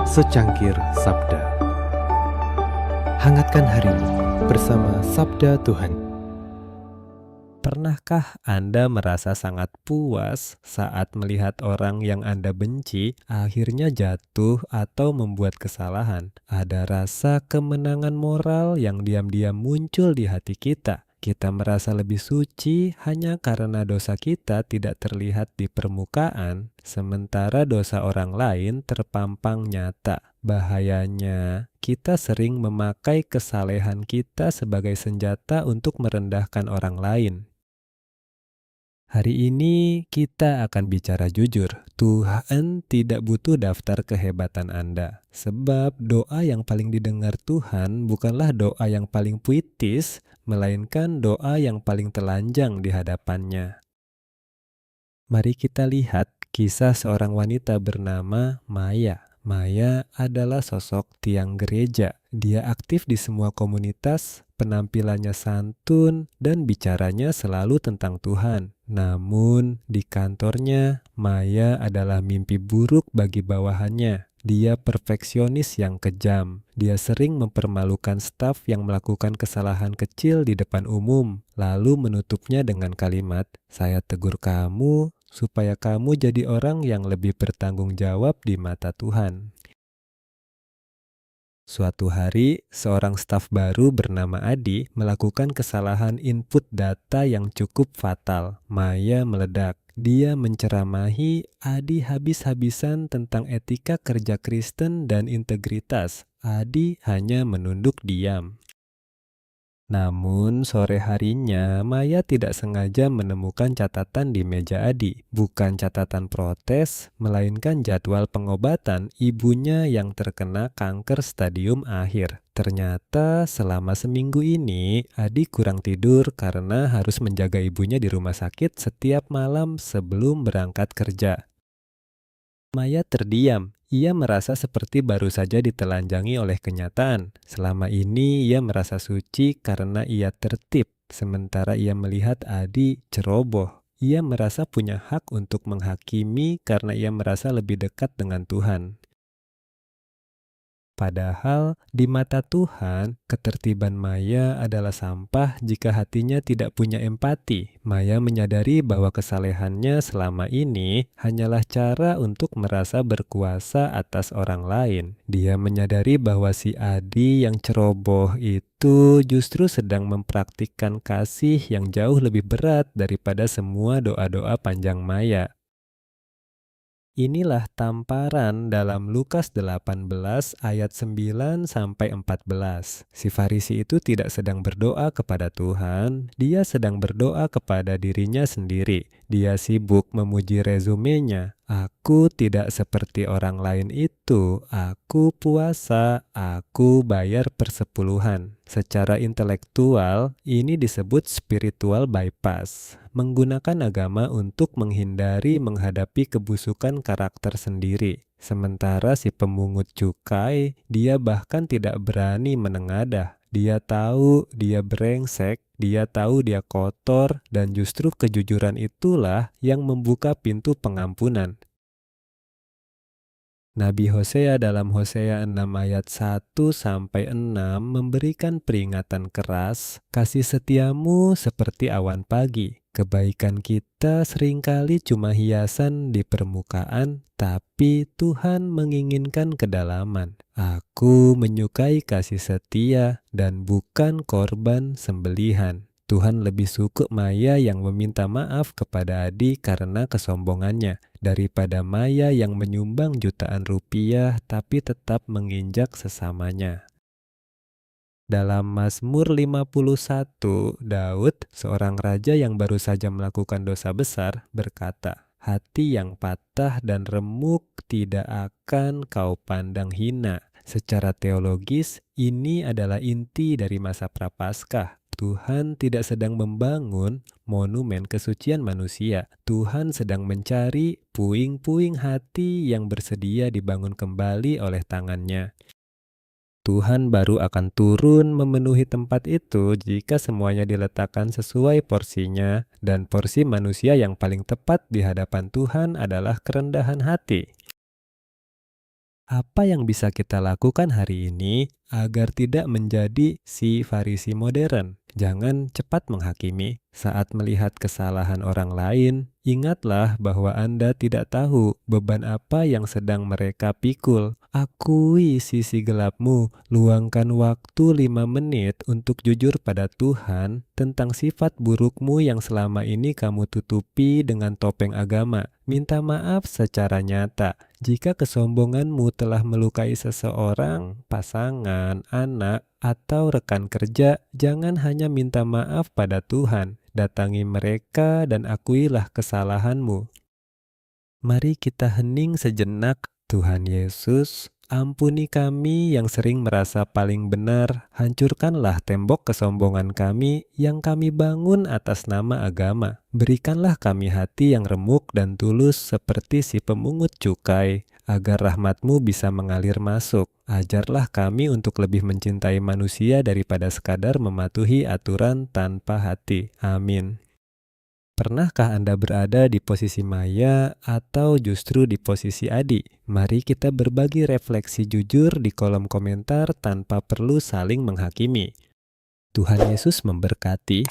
Secangkir Sabda. Hangatkan harimu bersama Sabda Tuhan. Pernahkah Anda merasa sangat puas saat melihat orang yang Anda benci akhirnya jatuh atau membuat kesalahan? Ada rasa kemenangan moral yang diam-diam muncul di hati kita. Kita merasa lebih suci hanya karena dosa kita tidak terlihat di permukaan, sementara dosa orang lain terpampang nyata. Bahayanya, kita sering memakai kesalehan kita sebagai senjata untuk merendahkan orang lain. Hari ini kita akan bicara jujur. Tuhan tidak butuh daftar kehebatan Anda. Sebab doa yang paling didengar Tuhan bukanlah doa yang paling puitis, melainkan doa yang paling telanjang di hadapannya. Mari kita lihat kisah seorang wanita bernama Maya. Maya adalah sosok tiang gereja. Dia aktif di semua komunitas, penampilannya santun, dan bicaranya selalu tentang Tuhan. Namun, di kantornya, Maya adalah mimpi buruk bagi bawahannya. Dia perfeksionis yang kejam. Dia sering mempermalukan staf yang melakukan kesalahan kecil di depan umum, lalu menutupnya dengan kalimat, "Saya tegur kamu supaya kamu jadi orang yang lebih bertanggung jawab di mata Tuhan." Suatu hari, seorang staf baru bernama Adi melakukan kesalahan input data yang cukup fatal. Maya meledak. Dia menceramahi Adi habis-habisan tentang etika kerja Kristen dan integritas. Adi hanya menunduk diam. Namun sore harinya Maya tidak sengaja menemukan catatan di meja Adi. Bukan catatan protes, melainkan jadwal pengobatan ibunya yang terkena kanker stadium akhir. Ternyata selama seminggu ini Adi kurang tidur karena harus menjaga ibunya di rumah sakit setiap malam sebelum berangkat kerja. Maya terdiam. Ia merasa seperti baru saja ditelanjangi oleh kenyataan. Selama ini ia merasa suci karena ia tertib, sementara ia melihat Adi ceroboh. Ia merasa punya hak untuk menghakimi karena ia merasa lebih dekat dengan Tuhan. Padahal di mata Tuhan, ketertiban Maya adalah sampah jika hatinya tidak punya empati. Maya menyadari bahwa kesalehannya selama ini hanyalah cara untuk merasa berkuasa atas orang lain. Dia menyadari bahwa si Adi yang ceroboh itu justru sedang mempraktikkan kasih yang jauh lebih berat daripada semua doa-doa panjang Maya. Inilah tamparan dalam Lukas 18 ayat 9 sampai 14. Si Farisi itu tidak sedang berdoa kepada Tuhan, dia sedang berdoa kepada dirinya sendiri. Dia sibuk memuji resumenya. Aku tidak seperti orang lain itu, aku puasa, aku bayar persepuluhan. Secara intelektual, ini disebut spiritual bypass. Menggunakan agama untuk menghindari menghadapi kebusukan karakter sendiri. Sementara si pemungut cukai, dia bahkan tidak berani menengadah. Dia tahu dia brengsek, dia tahu dia kotor, dan justru kejujuran itulah yang membuka pintu pengampunan. Nabi Hosea dalam Hosea 6 ayat 1-6 memberikan peringatan keras, kasih setiamu seperti awan pagi. Kebaikan kita seringkali cuma hiasan di permukaan, tapi Tuhan menginginkan kedalaman. Aku menyukai kasih setia dan bukan korban sembelihan. Tuhan lebih suka Maya yang meminta maaf kepada Adi karena kesombongannya, daripada Maya yang menyumbang jutaan rupiah tapi tetap menginjak sesamanya. Dalam Mazmur 51, Daud, seorang raja yang baru saja melakukan dosa besar, berkata, "Hati yang patah dan remuk tidak akan kau pandang hina." Secara teologis, ini adalah inti dari masa Prapaskah. Tuhan tidak sedang membangun monumen kesucian manusia. Tuhan sedang mencari puing-puing hati yang bersedia dibangun kembali oleh tangannya. Tuhan baru akan turun memenuhi tempat itu jika semuanya diletakkan sesuai porsinya, dan porsi manusia yang paling tepat di hadapan Tuhan adalah kerendahan hati. Apa yang bisa kita lakukan hari ini agar tidak menjadi si Farisi modern? Jangan cepat menghakimi. Saat melihat kesalahan orang lain, ingatlah bahwa Anda tidak tahu beban apa yang sedang mereka pikul. Akui sisi gelapmu, luangkan waktu 5 menit untuk jujur pada Tuhan tentang sifat burukmu yang selama ini kamu tutupi dengan topeng agama. Minta maaf secara nyata. Jika kesombonganmu telah melukai seseorang, pasangan, anak, atau rekan kerja, jangan hanya minta maaf pada Tuhan. Datangi mereka dan akuilah kesalahanmu. Mari kita hening sejenak. Tuhan Yesus, ampuni kami yang sering merasa paling benar. Hancurkanlah tembok kesombongan kami yang kami bangun atas nama agama. Berikanlah kami hati yang remuk dan tulus seperti si pemungut cukai, agar rahmat-Mu bisa mengalir masuk. Ajarlah kami untuk lebih mencintai manusia daripada sekadar mematuhi aturan tanpa hati. Amin. Pernahkah Anda berada di posisi Maya atau justru di posisi Adi? Mari kita berbagi refleksi jujur di kolom komentar tanpa perlu saling menghakimi. Tuhan Yesus memberkati.